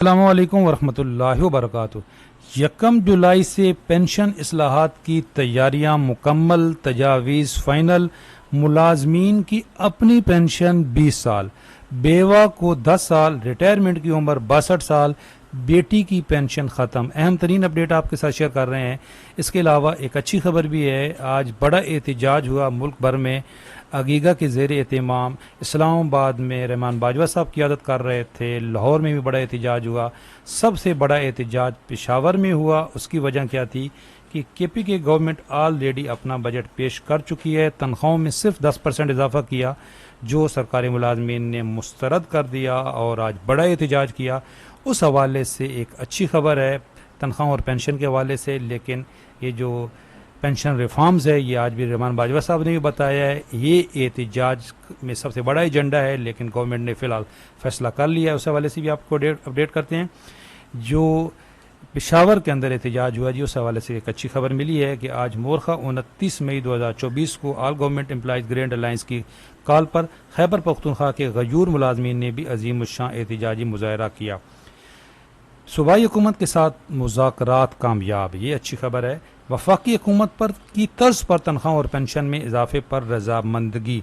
السلام علیکم ورحمۃ اللہ وبرکاتہ۔ 1 جولائی سے پینشن اصلاحات کی تیاریاں مکمل، تجاویز فائنل۔ ملازمین کی اپنی پینشن 20 سال، بیوہ کو 10 سال، ریٹائرمنٹ کی عمر 62 سال، بیٹی کی پینشن ختم۔ اہم ترین اپڈیٹ آپ کے ساتھ شیئر کر رہے ہیں۔ اس کے علاوہ ایک اچھی خبر بھی ہے، آج بڑا احتجاج ہوا ملک بھر میں۔ عقیقہ کے زیر اہتمام اسلام آباد میں رحمان باجوہ صاحب قیادت کر رہے تھے، لاہور میں بھی بڑا احتجاج ہوا۔ سب سے بڑا احتجاج پشاور میں ہوا۔ اس کی وجہ کیا تھی کہ کے پی کے گورنمنٹ آلریڈی اپنا بجٹ پیش کر چکی ہے، تنخواہوں میں صرف 10% اضافہ کیا جو سرکاری ملازمین نے مسترد کر دیا اور آج بڑا احتجاج کیا۔ اس حوالے سے ایک اچھی خبر ہے تنخواہوں اور پینشن کے حوالے سے، لیکن یہ جو پینشن ریفارمز ہے یہ آج بھی رحمان باجوہ صاحب نے بھی بتایا ہے، یہ احتجاج میں سب سے بڑا ایجنڈا ہے، لیکن گورنمنٹ نے فی الحال فیصلہ کر لیا ہے۔ اس حوالے سے بھی آپ کو اپڈیٹ کرتے ہیں۔ جو پشاور کے اندر احتجاج ہوا جی، اس حوالے سے ایک اچھی خبر ملی ہے کہ آج مورخہ 29 مئی 2024 کو آل گورنمنٹ امپلائیز گرینڈ الائنس کی کال پر خیبر پختونخوا کے غیور ملازمین نے بھی عظیم الشان احتجاجی مظاہرہ کیا۔ صوبائی حکومت کے ساتھ مذاکرات کامیاب، یہ اچھی خبر ہے۔ وفاقی حکومت پر کی طرز پر تنخواہ اور پینشن میں اضافے پر رضامندگی۔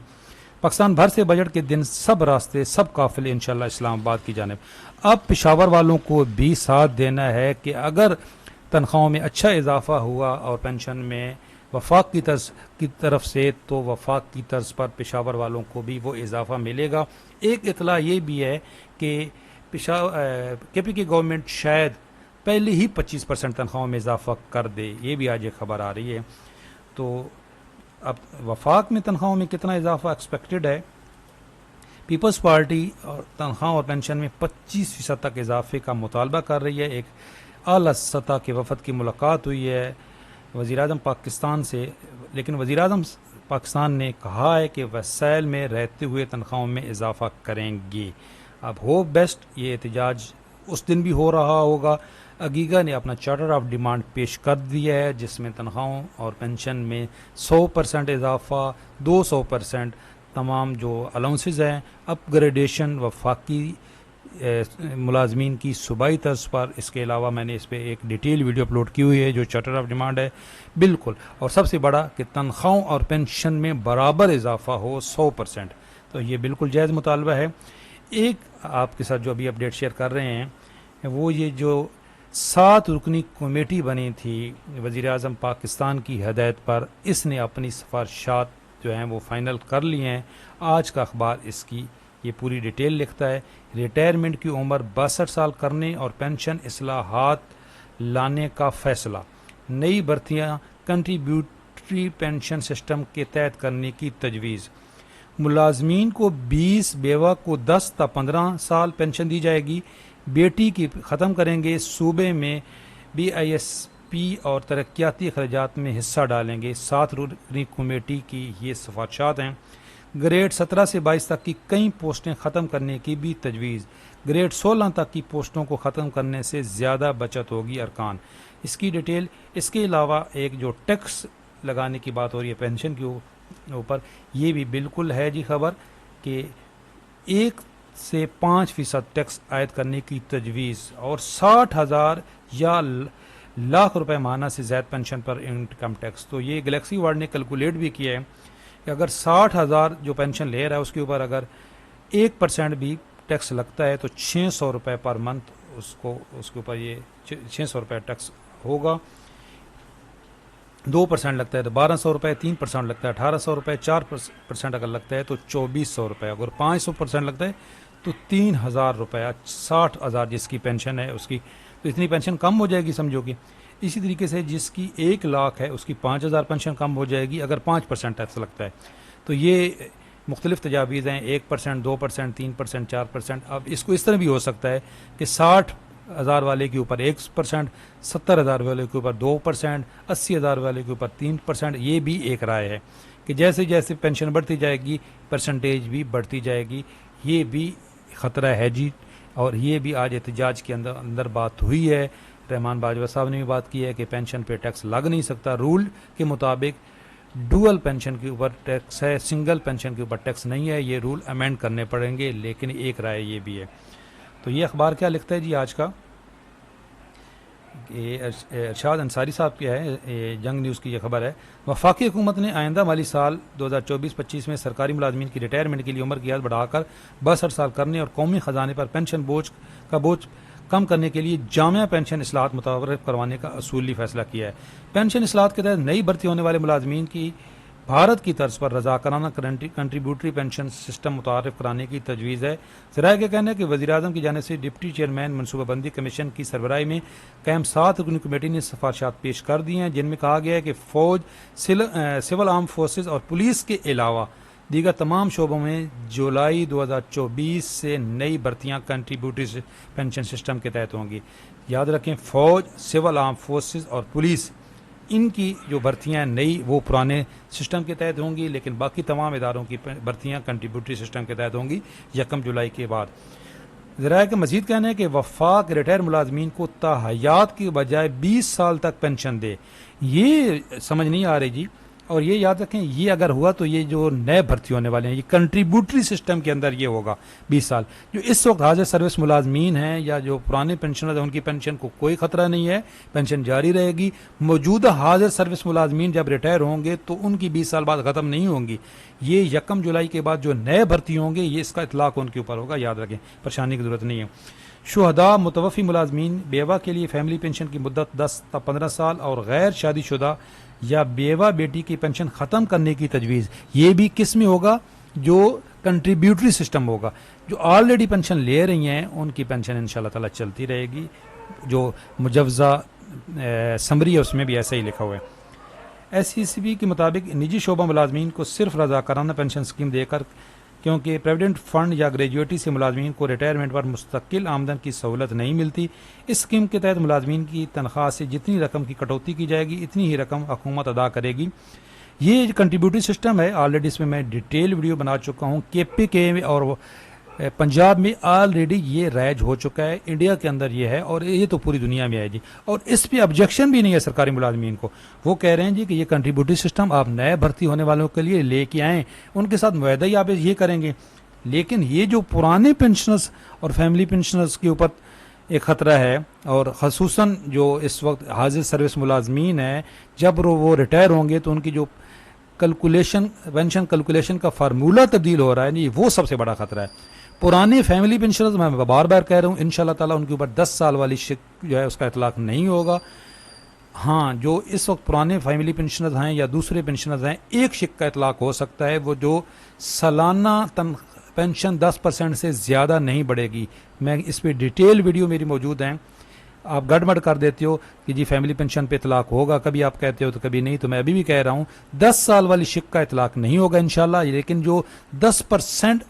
پاکستان بھر سے بجٹ کے دن سب راستے سب قافلے انشاءاللہ اسلام آباد کی جانب۔ اب پشاور والوں کو بھی ساتھ دینا ہے کہ اگر تنخواہوں میں اچھا اضافہ ہوا اور پینشن میں وفاق کی طرف سے، تو وفاق کی طرز پر پشاور والوں کو بھی وہ اضافہ ملے گا۔ ایک اطلاع یہ بھی ہے کہ کے پی کی گورنمنٹ شاید پہلے ہی 25% تنخواہوں میں اضافہ کر دے، یہ بھی آج ایک خبر آ رہی ہے۔ تو اب وفاق میں تنخواہوں میں کتنا اضافہ ایکسپیکٹڈ ہے؟ پیپلز پارٹی اور تنخواہ اور پینشن میں 25% تک اضافے کا مطالبہ کر رہی ہے۔ ایک اعلیٰ سطح کے وفد کی ملاقات ہوئی ہے وزیراعظم پاکستان سے، لیکن وزیراعظم پاکستان نے کہا ہے کہ وسائل میں رہتے ہوئے تنخواہوں میں اضافہ کریں گے۔ اب ہوپ بیسٹ یہ احتجاج اس دن بھی ہو رہا ہوگا۔ عقیقہ نے اپنا چارٹر آف ڈیمانڈ پیش کر دیا ہے، جس میں تنخواہوں اور پینشن میں 100% اضافہ، 200% تمام جو الاؤنسز ہیں، اپ گریڈیشن وفاقی ملازمین کی صوبائی طرز پر۔ اس کے علاوہ میں نے اس پہ ایک ڈیٹیل ویڈیو اپلوڈ کی ہوئی ہے جو چارٹر آف ڈیمانڈ ہے بالکل، اور سب سے بڑا کہ تنخواہوں اور پینشن میں برابر اضافہ ہو 100%، تو یہ بالکل جائز مطالبہ ہے۔ ایک آپ کے ساتھ جو ابھی اپڈیٹ شیئر کر رہے ہیں وہ یہ جو 7 رکنی کمیٹی بنی تھی وزیر اعظم پاکستان کی ہدایت پر، اس نے اپنی سفارشات جو ہیں وہ فائنل کر لی ہیں۔ آج کا اخبار اس کی یہ پوری ڈیٹیل لکھتا ہے۔ ریٹائرمنٹ کی عمر 62 سال کرنے اور پینشن اصلاحات لانے کا فیصلہ، نئی بھرتیاں کنٹریبیوٹری پینشن سسٹم کے تحت کرنے کی تجویز، ملازمین کو 20، بیوہ کو 10 تا 15 سال پینشن دی جائے گی، بیٹی کی ختم کریں گے، صوبے میں بی آئی ایس پی اور ترقیاتی اخراجات میں حصہ ڈالیں گے۔ 7 رکنی کمیٹی کی یہ سفارشات ہیں۔ گریڈ 17 سے 22 تک کی کئی پوسٹیں ختم کرنے کی بھی تجویز، گریڈ 16 تک کی پوسٹوں کو ختم کرنے سے زیادہ بچت ہوگی ارکان۔ اس کی ڈیٹیل، اس کے علاوہ ایک جو ٹیکس لگانے کی بات ہو رہی ہے پینشن کے اوپر، یہ بھی بالکل ہے جی خبر کہ 1 سے 5% ٹیکس عائد کرنے کی تجویز، اور 60,000 یا لاکھ روپے ماہانہ سے زائد پینشن پر انکم ٹیکس۔ تو یہ گلیکسی وارڈ نے کیلکولیٹ بھی کیا ہے کہ اگر 60,000 جو پینشن لے رہا ہے اس کے اوپر اگر 1% بھی ٹیکس لگتا ہے تو 600 روپے پر منتھ اس کے اوپر یہ 600 روپے ٹیکس ہوگا۔ 2% لگتا ہے تو 1200 روپے، 3% لگتا ہے 1800 روپے، 4% اگر لگتا ہے تو 2400 روپے، اگر 500% لگتا ہے تو 3000 روپے، 60,000 جس کی پینشن ہے اس کی تو اتنی پینشن کم ہو جائے گی سمجھو کہ۔ اسی طریقے سے جس کی 1 لاکھ ہے اس کی 5000 پینشن کم ہو جائے گی اگر 5% ٹیکس لگتا ہے۔ تو یہ مختلف تجاویز ہیں، 1%، 2%، 3%، 4%۔ اب اس کو اس طرح بھی ہو سکتا ہے کہ 60,000 والے کے اوپر 1%، 70,000 والے کے اوپر 2%، 80,000 والے کے اوپر 3%۔ یہ بھی ایک رائے ہے کہ جیسے جیسے پینشن بڑھتی جائے گی پرسنٹیج بھی بڑھتی جائے گی، یہ بھی خطرہ ہے جی۔ اور یہ بھی آج احتجاج کے اندر بات ہوئی ہے، رحمان باجوہ صاحب نے بھی بات کی ہے کہ پینشن پہ ٹیکس لگ نہیں سکتا، رول کے مطابق ڈوئل پینشن کے اوپر ٹیکس ہے، سنگل پینشن کے اوپر ٹیکس نہیں ہے، یہ رول امینڈ کرنے پڑیں گے، لیکن ایک رائے یہ بھی ہے۔ تو یہ اخبار کیا لکھتا ہے جی آج کا، ارشاد انصاری صاحب کیا ہے، جنگ نیوز کی یہ خبر ہے، وفاقی حکومت نے آئندہ مالی سال 2024-25 میں سرکاری ملازمین کی ریٹائرمنٹ کے لیے عمر کی حد بڑھا کر 62 سال کرنے اور قومی خزانے پر پینشن بوجھ کم کرنے کے لیے جامع پینشن اصلاحات متعارف کروانے کا اصولی فیصلہ کیا ہے۔ پینشن اصلاحات کے تحت نئی بھرتی ہونے والے ملازمین کی بھارت کی طرز پر رضاکارانہ کنٹریبیوٹری پینشن سسٹم متعارف کرانے کی تجویز ہے۔ ذرائع کا کہنا ہے کہ وزیراعظم کی جانب سے ڈپٹی چیئرمین منصوبہ بندی کمیشن کی سربراہی میں قائم 7 رکنی کمیٹی نے سفارشات پیش کر دی ہیں، جن میں کہا گیا ہے کہ فوج، سول آرم فورسز اور پولیس کے علاوہ دیگر تمام شعبوں میں جولائی 2024 سے نئی بھرتیاں کنٹریبیوٹری پینشن سسٹم کے تحت ہوں گی۔ یاد رکھیں، فوج، سول آرم فورسز اور پولیس، ان کی جو بھرتیاں نئی وہ پرانے سسٹم کے تحت ہوں گی، لیکن باقی تمام اداروں کی بھرتیاں کنٹریبیوٹری سسٹم کے تحت ہوں گی 1 جولائی کے بعد۔ ذرائع کا مزید کہنا ہے کہ وفاق ریٹائر ملازمین کو تاحیات کی بجائے 20 سال تک پینشن دے، یہ سمجھ نہیں آ رہی جی۔ اور یہ یاد رکھیں، یہ اگر ہوا تو یہ جو نئے بھرتی ہونے والے ہیں یہ کنٹریبیوٹری سسٹم کے اندر یہ ہوگا 20 سال۔ جو اس وقت حاضر سروس ملازمین ہیں یا جو پرانے پینشنر ہیں ان کی پینشن کو کوئی خطرہ نہیں ہے، پینشن جاری رہے گی۔ موجودہ حاضر سروس ملازمین جب ریٹائر ہوں گے تو ان کی 20 سال بعد ختم نہیں ہوں گی، یہ 1 جولائی کے بعد جو نئے بھرتی ہوں گے یہ اس کا اطلاق ان کے اوپر ہوگا، یاد رکھیں، پریشانی کی ضرورت نہیں ہے۔ شہداء، متوفی ملازمین، بیوہ کے لیے فیملی پینشن کی مدت 10 تا 15 سال اور غیر شادی شدہ یا بیوہ بیٹی کی پینشن ختم کرنے کی تجویز، یہ بھی کس میں ہوگا؟ جو کنٹریبیوٹری سسٹم ہوگا۔ جو آلریڈی پینشن لے رہی ہیں ان کی پینشن انشاءاللہ تعالی چلتی رہے گی، جو مجوزہ سمری ہے اس میں بھی ایسا ہی لکھا ہوا ہے۔ ایس سی بی کے مطابق نجی شعبہ ملازمین کو صرف رضاکارانہ پینشن اسکیم دے کر، کیونکہ پروویڈنٹ فنڈ یا گریجویٹی سے ملازمین کو ریٹائرمنٹ پر مستقل آمدن کی سہولت نہیں ملتی۔ اس اسکیم کے تحت ملازمین کی تنخواہ سے جتنی رقم کی کٹوتی کی جائے گی اتنی ہی رقم حکومت ادا کرے گی۔ یہ کنٹریبیوٹری سسٹم ہے، آلریڈی اس میں ڈیٹیل ویڈیو بنا چکا ہوں۔ کے اور پنجاب میں آلریڈی یہ رائج ہو چکا ہے، انڈیا کے اندر یہ ہے اور یہ تو پوری دنیا میں ہے جی، اور اس پہ آبجیکشن بھی نہیں ہے سرکاری ملازمین کو۔ وہ کہہ رہے ہیں جی کہ یہ کنٹریبیوٹری سسٹم آپ نئے بھرتی ہونے والوں کے لیے لے کے آئیں، ان کے ساتھ معاہدہ ہی آپ یہ کریں گے، لیکن یہ جو پرانے پینشنرز اور فیملی پینشنرز کے اوپر ایک خطرہ ہے، اور خصوصاً جو اس وقت حاضر سروس ملازمین ہیں جب وہ ریٹائر ہوں گے تو ان کی جو پینشن کیلکولیشن کا فارمولہ تبدیل ہو رہا ہے نہیں، وہ سب سے بڑا خطرہ ہے۔ پرانے فیملی پینشنرز میں بار بار کہہ رہا ہوں انشاءاللہ تعالیٰ ان کے اوپر 10 سال والی شک جو ہے اس کا اطلاق نہیں ہوگا۔ ہاں، جو اس وقت پرانے فیملی پینشنرز ہیں یا دوسرے پینشنرز ہیں، ایک شک کا اطلاق ہو سکتا ہے، وہ جو سالانہ پینشن 10% سے زیادہ نہیں بڑھے گی۔ میں اس پہ ڈیٹیل ویڈیو میری موجود ہیں، آپ گڑبڑ کر دیتے ہو کہ جی فیملی پینشن پہ اطلاق ہوگا، کبھی آپ کہتے ہو تو کبھی نہیں، تو میں ابھی بھی کہہ رہا ہوں 10 سال والی شک کا اطلاق نہیں ہوگا انشاءاللہ، لیکن جو 10%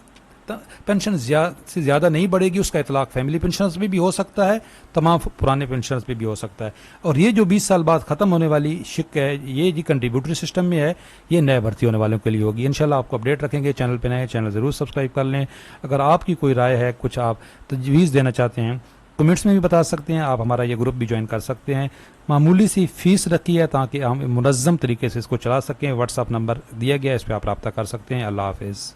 پینشن سے زیادہ نہیں بڑھے گی اس کا اطلاق فیملی پینشنرز پہ بھی ہو سکتا ہے، تمام پرانے پینشنرز پہ بھی ہو سکتا ہے۔ اور یہ جو 20 سال بعد ختم ہونے والی شک ہے یہ جی کنٹریبیوٹری سسٹم میں ہے، یہ نئے بھرتی ہونے والوں کے لیے ہوگی۔ انشاءاللہ آپ کو اپڈیٹ رکھیں گے، چینل پہ نئے چینل ضرور سبسکرائب کر لیں۔ اگر آپ کی کوئی رائے ہے، کچھ آپ تجویز دینا چاہتے ہیں، کمنٹس میں بھی بتا سکتے ہیں، آپ ہمارا یہ گروپ بھی جوائن کر سکتے ہیں۔ معمولی سی فیس رکھی ہے تاکہ ہم منظم طریقے سے اس کو چلا سکیں۔ واٹس ایپ نمبر دیا گیا ہے، اس پہ آپ رابطہ کر سکتے ہیں۔ اللہ حافظ۔